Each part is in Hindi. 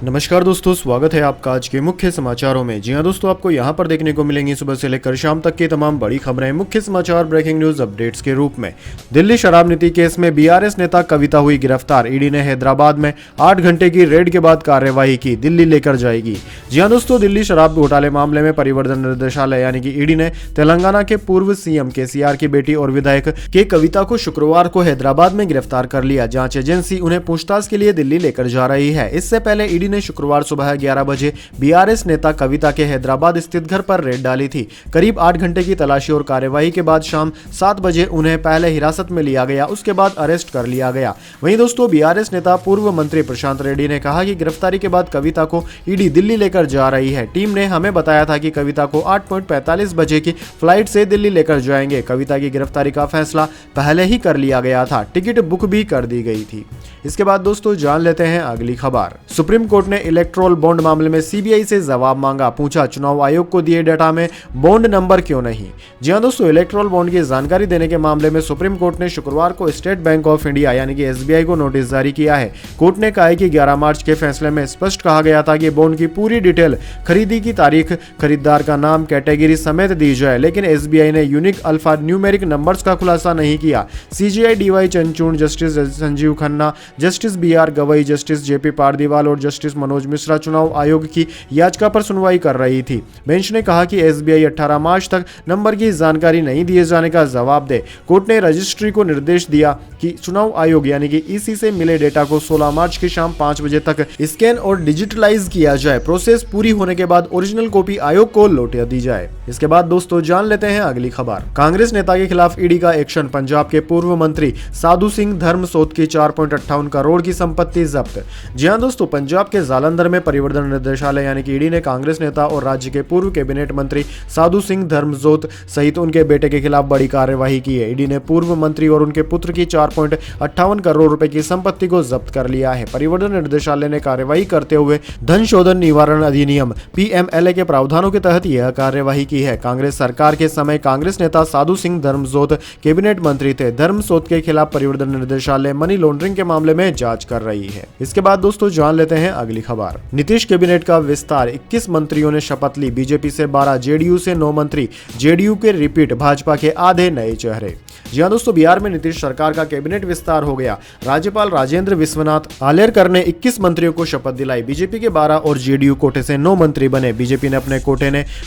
नमस्कार दोस्तों, स्वागत है आपका आज के मुख्य समाचारों में। जी हां दोस्तों, आपको यहां पर देखने को मिलेंगी सुबह से लेकर शाम तक की तमाम बड़ी खबरें मुख्य समाचार ब्रेकिंग न्यूज अपडेट्स के रूप में। दिल्ली शराब नीति केस में बीआरएस नेता कविता हुई गिरफ्तार। ईडी ने हैदराबाद में 8 घंटे की रेड के बाद कार्यवाही की, दिल्ली लेकर जाएगी। जी हां दोस्तों, दिल्ली शराब घोटाले मामले में परिवर्तन निदेशालय यानी कि ईडी ने तेलंगाना के पूर्व सीएम केसीआर की बेटी और विधायक के कविता को शुक्रवार को हैदराबाद में गिरफ्तार कर लिया। जांच एजेंसी उन्हें पूछताछ के लिए दिल्ली लेकर जा रही है। इससे पहले ईडी ने शुक्रवार सुबह 11 बजे बीआरएस नेता कविता के हैदराबाद स्थित घर पर रेड डाली थी। करीब 8 घंटे की तलाशी और कार्यवाही के बाद शाम 7 बजे उन्हें पहले हिरासत में लिया गया, उसके बाद अरेस्ट कर लिया गया। वहीं दोस्तों, बीआरएस नेता पूर्व मंत्री प्रशांत रेड्डी ने कहा कि गिरफ्तारी के बाद कविता को ईडी दिल्ली लेकर जा रही है। टीम ने हमें बताया था कि कविता को 8:45 बजे की फ्लाइट से दिल्ली लेकर जाएंगे। कविता की गिरफ्तारी का फैसला पहले ही कर लिया गया था, टिकट बुक भी कर दी गई थी। इसके बाद दोस्तों जान लेते हैं अगली खबर। सुप्रीम कोर्ट ने इलेक्ट्रोल बॉन्ड मामले में सीबीआई से जवाब मांगा। पूछा, चुनाव आयोग को दिए डाटा में बॉन्ड नंबर क्यों नहीं। जी हां दोस्तों, इलेक्ट्रोल बॉन्ड की जानकारी देने के मामले में सुप्रीम कोर्ट ने शुक्रवार को स्टेट बैंक ऑफ इंडिया यानी कि एसबीआई को नोटिस जारी किया है। कोर्ट ने कहा है कि 11 मार्च के फैसले में स्पष्ट कहा गया था कि बॉन्ड की पूरी डिटेल, खरीदी की तारीख, खरीदार का नाम, कैटेगरी समेत दी जाए, लेकिन एसबीआई ने यूनिक अल्फा न्यूमेरिक नंबर्स का खुलासा नहीं किया। CJI DY Chandrachud, justice Sanjiv Khanna, justice BR Gavai, justice JP Pardiwala और जस्टिस मनोज मिश्रा चुनाव आयोग की याचिका पर सुनवाई कर रही थी। बेंच ने कहा कि एसबीआई 18 मार्च तक नंबर की जानकारी नहीं दिए जाने का जवाब दे। कोर्ट ने रजिस्ट्री को निर्देश दिया कि चुनाव आयोग यानी कि ईसी से मिले डेटा को 16 मार्च की शाम 5 बजे तक स्कैन और डिजिटलाइज किया जाए। प्रोसेस पूरी होने के बाद ओरिजिनल कॉपी आयोग को लौटा दी जाए। इसके बाद दोस्तों जान लेते हैं अगली खबर। कांग्रेस नेता के खिलाफ ईडी का एक्शन। पंजाब के पूर्व मंत्री साधु सिंह धर्मसोत की 4.58 करोड़ की संपत्ति जब्त। जी हां दोस्तों, पंजाब के जालंधर में परिवर्तन निदेशालय यानी कि ईडी ने कांग्रेस नेता और राज्य के पूर्व कैबिनेट मंत्री साधु सिंह धर्मसोत सहित उनके बेटे के खिलाफ बड़ी कार्यवाही की है। ईडी ने पूर्व मंत्री और उनके पुत्र की 4.58 करोड़ रुपए की संपत्ति को जब्त कर लिया है। परिवर्तन निदेशालय ने कार्यवाही करते हुए धन शोधन निवारण अधिनियम पीएमएलए के प्रावधानों के तहत यह कार्यवाही की है। कांग्रेस सरकार के समय कांग्रेस नेता साधु सिंह धर्मसोत कैबिनेट मंत्री थे। धर्मसोत के खिलाफ परिवर्तन निदेशालय मनी लॉन्ड्रिंग के मामले में जांच कर रही है। इसके बाद दोस्तों जान लेते हैं अगली खबर। नीतीश कैबिनेट का विस्तार, 21 मंत्रियों ने शपथ ली। बीजेपी से 12, जेडीयू से 9 मंत्री, जेडीयू के रिपीट, भाजपा के आधे नए चेहरे। जी हां दोस्तों, बिहार में नीतीश सरकार का कैबिनेट विस्तार हो गया। राज्यपाल राजेंद्र विश्वनाथ आलेरकर ने 21 मंत्रियों को शपथ दिलाई। बीजेपी के 12 और जेडीयू कोटे से 9 मंत्री बने। बीजेपी ने अपने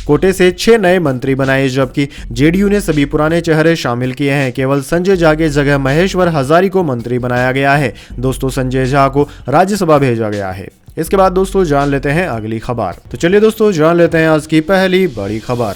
कोटे से 6 नए मंत्री बनाए, जबकि जेडीयू ने सभी पुराने चेहरे शामिल किए हैं। केवल संजय झा की जगह महेश्वर हजारी को मंत्री बनाया गया है। दोस्तों, संजय झा को राज्यसभा भेजा गया है। इसके बाद दोस्तों जान लेते हैं अगली खबर। तो चलिए दोस्तों जान लेते हैं आज की पहली बड़ी खबर।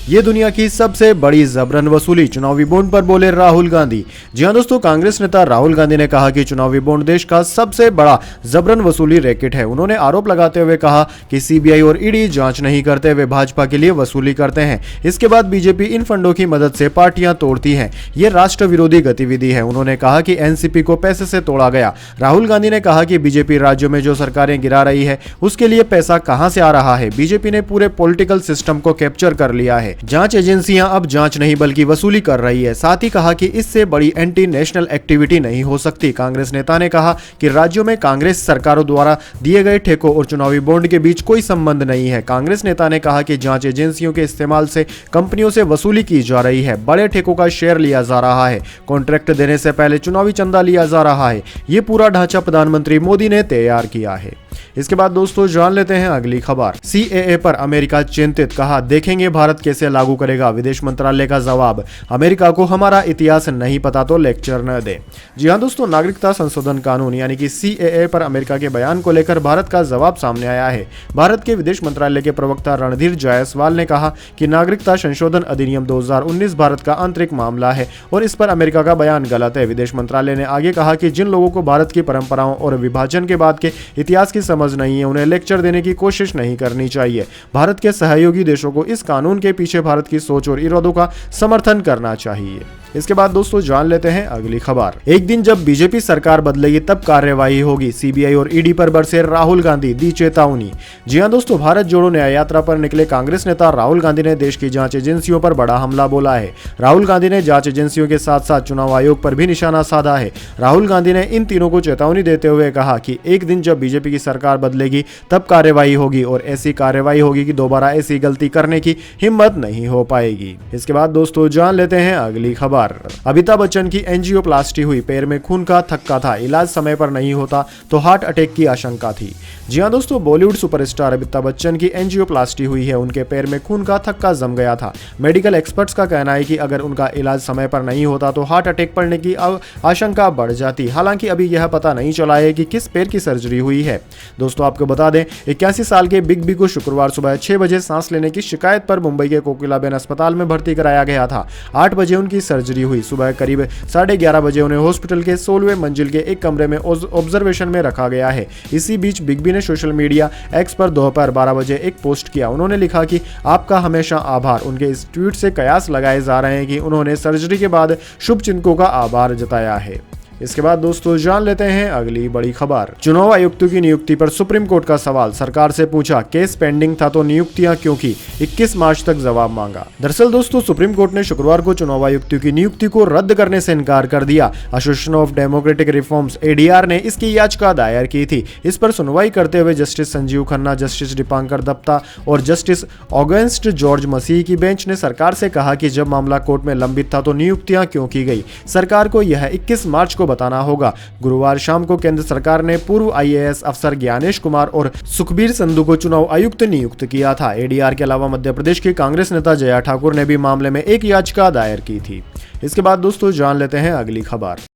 ये दुनिया की सबसे बड़ी जबरन वसूली, चुनावी बॉन्ड पर बोले राहुल गांधी। जी हां दोस्तों, कांग्रेस नेता राहुल गांधी ने कहा कि चुनावी बॉन्ड देश का सबसे बड़ा जबरन वसूली रैकेट है। उन्होंने आरोप लगाते हुए कहा कि सीबीआई और ईडी जांच नहीं करते, वे भाजपा के लिए वसूली करते हैं। इसके बाद बीजेपी इन फंडों की मदद से पार्टियां तोड़ती है। ये राष्ट्र विरोधी गतिविधि है। उन्होंने कहा कि एनसीपी को पैसे से तोड़ा गया। राहुल गांधी ने कहा कि बीजेपी राज्यों में जो सरकारें गिरा रही है उसके लिए पैसा कहां से आ रहा है। बीजेपी ने पूरे पॉलिटिकल सिस्टम को कैप्चर कर लिया है। जांच एजेंसियां अब जांच नहीं बल्कि वसूली कर रही है। साथ ही कहा कि इससे बड़ी एंटी नेशनल एक्टिविटी नहीं हो सकती। कांग्रेस नेता ने कहा कि राज्यों में कांग्रेस सरकारों द्वारा दिए गए ठेकों और चुनावी बॉन्ड के बीच कोई संबंध नहीं है। कांग्रेस नेता ने कहा कि जांच एजेंसियों के इस्तेमाल से कंपनियों से वसूली की जा रही है। बड़े ठेकों का शेयर लिया जा रहा है। कॉन्ट्रैक्ट देने से पहले चुनावी चंदा लिया जा रहा है। ये पूरा ढांचा प्रधानमंत्री मोदी ने तैयार किया है। इसके बाद दोस्तों जान लेते हैं अगली खबर। सीएए पर अमेरिका चिंतित, कहा देखेंगे भारत कैसे लागू करेगा। विदेश मंत्रालय का जवाब, अमेरिका को हमारा इतिहास नहीं पता तो लेक्चर न दे। जी हां दोस्तों, नागरिकता संशोधन कानून यानी कि सीएए पर अमेरिका के बयान को लेकर भारत का जवाब सामने आया है। भारत के विदेश मंत्रालय के प्रवक्ता रणधीर जायसवाल ने कहा कि नागरिकता संशोधन अधिनियम 2019 भारत का आंतरिक मामला है और इस पर अमेरिका का बयान गलत है। विदेश मंत्रालय ने आगे कहा कि जिन लोगों को भारत की परंपराओं और विभाजन के बाद के इतिहास की समझ नहीं है, उन्हें लेक्चर देने की कोशिश नहीं करनी चाहिए। भारत के सहयोगी देशों को इस कानून के पीछे भारत की सोच और इरादों का समर्थन करना चाहिए। इसके बाद दोस्तों जान लेते हैं अगली खबर। एक दिन जब बीजेपी सरकार बदलेगी तब कार्यवाही होगी, सीबीआई और ईडी पर बरसे राहुल गांधी, दी चेतावनी। जी हां दोस्तों, भारत जोड़ो न्याय यात्रा पर निकले कांग्रेस नेता राहुल गांधी ने देश की जांच एजेंसियों पर बड़ा हमला बोला है। राहुल गांधी ने जांच एजेंसियों के साथ साथ चुनाव आयोग पर भी निशाना साधा है। राहुल गांधी ने इन तीनों को चेतावनी देते हुए कहा कि एक दिन जब बीजेपी की सरकार बदलेगी तब कार्यवाही होगी और ऐसी कार्यवाही होगी कि दोबारा ऐसी गलती करने की हिम्मत नहीं हो पाएगी। इसके बाद दोस्तों जान लेते हैं अगली खबर। अमिताभ बच्चन की एंजियोप्लास्टी हुई, पैर में खून का थक्का था, इलाज समय पर नहीं होता तो हार्ट अटैक की आशंका थी। जी हां दोस्तों, बॉलीवुड सुपरस्टार अमिताभ बच्चन की एंजियोप्लास्टी हुई है, उनके पैर में खून का थक्का जम गया था। मेडिकल एक्सपर्ट्स का कहना है कि अगर उनका इलाज समय पर नहीं होता तो हार्ट अटैक पड़ने की आशंका बढ़ जाती। हालांकि अभी यह पता नहीं चला है कि किस पैर की सर्जरी हुई है। दोस्तों आपको बता दें, 81 साल के बिग बी को शुक्रवार सुबह 6 बजे सांस लेने की शिकायत पर मुंबई के कोकिलाबेन अस्पताल में भर्ती कराया गया था। 8 बजे उनकी सर्जरी हुई। सुबह करीब 11:30 बजे उन्हें हॉस्पिटल के 16वें मंजिल के एक कमरे में ऑब्जर्वेशन में रखा गया है। इसी बीच बिग बी ने सोशल मीडिया एक्स पर दोपहर 12 बजे एक पोस्ट किया। उन्होंने लिखा कि आपका हमेशा आभार। उनके इस ट्वीट से कयास लगाए जा रहे हैं कि उन्होंने सर्जरी के बाद शुभचिंतकों का आभार जताया है। इसके बाद दोस्तों जान लेते हैं अगली बड़ी खबर। चुनाव आयुक्तों की नियुक्ति पर सुप्रीम कोर्ट का सवाल, सरकार से पूछा केस पेंडिंग था तो नियुक्तियां क्यों की, 21 मार्च तक जवाब मांगा। दरअसल दोस्तों सुप्रीम कोर्ट ने शुक्रवार को चुनाव आयुक्तों की नियुक्ति को रद्द करने से इनकार कर दिया। Association of democratic reforms ADR ने इसकी याचिका दायर की थी। इस पर सुनवाई करते हुए जस्टिस संजीव खन्ना, जस्टिस दीपांकर दत्ता और जस्टिस ऑगस्ट जॉर्ज मसीह की बेंच ने सरकार से कहा कि जब मामला कोर्ट में लंबित था तो नियुक्तियां क्यों की गई, सरकार को यह 21 मार्च को बताना होगा। गुरुवार शाम को केंद्र सरकार ने पूर्व आईएएस अफसर ज्ञानेश कुमार और सुखबीर संधू को चुनाव आयुक्त नियुक्त किया था। एडीआर के अलावा मध्य प्रदेश की कांग्रेस नेता जया ठाकुर ने भी मामले में एक याचिका दायर की थी। इसके बाद दोस्तों जान लेते हैं अगली खबर।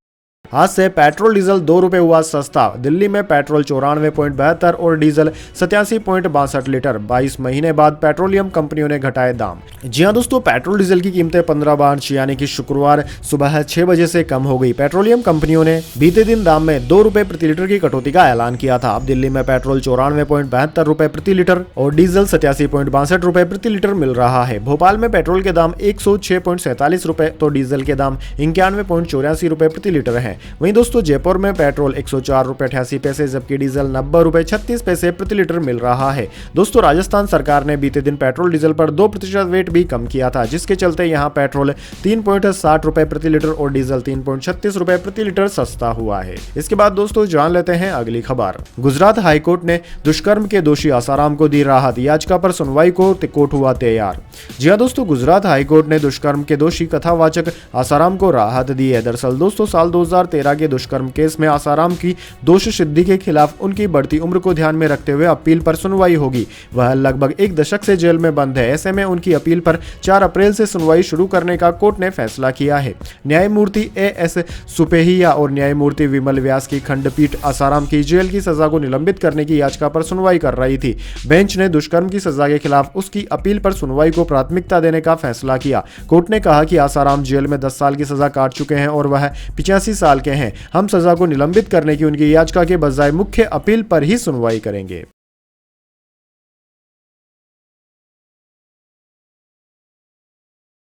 आज से पेट्रोल डीजल 2 रुपए हुआ सस्ता। दिल्ली में पेट्रोल 94.72 और डीजल 87.62 लीटर। 22 महीने बाद पेट्रोलियम कंपनियों ने घटाए दाम। जी हां दोस्तों, पेट्रोल डीजल की कीमतें 15 मार्च यानी कि शुक्रवार सुबह 6 बजे से कम हो गई। पेट्रोलियम कंपनियों ने बीते दिन दाम में 2 रुपए प्रति लीटर की कटौती का ऐलान किया था। अब दिल्ली में पेट्रोल 94.72 रुपए प्रति लीटर और डीजल 87.62 रुपए प्रति लीटर मिल रहा है। भोपाल में पेट्रोल के दाम 106.47 रुपए तो डीजल के दाम 91.84 रुपए प्रति लीटर है। वहीं दोस्तों जयपुर में पेट्रोल 104 रुपए 88 पैसे जबकि डीजल 90 रुपए 36 पैसे प्रति लीटर मिल रहा है। दोस्तों राजस्थान सरकार ने बीते दिन पेट्रोल डीजल पर 2% वेट भी कम किया था, जिसके चलते यहां पेट्रोल 3.60 रुपए प्रति लीटर और डीजल 3.36 रुपए प्रति लीटर सस्ता हुआ है। इसके बाद दोस्तों जान लेते हैं अगली खबर। गुजरात हाईकोर्ट ने दुष्कर्म के दोषी आसाराम को दी राहत, याचिका पर सुनवाई को कोर्ट हुआ तैयार। जी हां दोस्तों, गुजरात हाईकोर्ट ने दुष्कर्म के दोषी कथावाचक आसाराम को राहत दी है। दरअसल दोस्तों साल 2013 के दुष्कर्म केस में आसाराम की दोष सिद्धि के खिलाफ उनकी बढ़ती उम्र को ध्यान में रखते हुए अपील पर सुनवाई होगी। वह लगभग 1 दशक से जेल में बंद है। ऐसे में उनकी अपील पर 4 अप्रैल से सुनवाई शुरू करने का कोर्ट ने फैसला किया है। न्यायमूर्ति एएस सुपेहिया और न्यायमूर्ति विमल व्यास की खंडपीठ आसाराम की जेल की सजा को निलंबित करने की याचिका पर सुनवाई कर रही थी। बेंच ने दुष्कर्म की सजा के खिलाफ उसकी अपील पर सुनवाई को प्राथमिकता देने का फैसला किया। कोर्ट ने कहा कि आसाराम जेल में 10 साल की सजा काट चुके हैं और वह 85 साल के हैं। हम सजा को निलंबित करने की उनकी याचिका के बजाय मुख्य अपील पर ही सुनवाई करेंगे।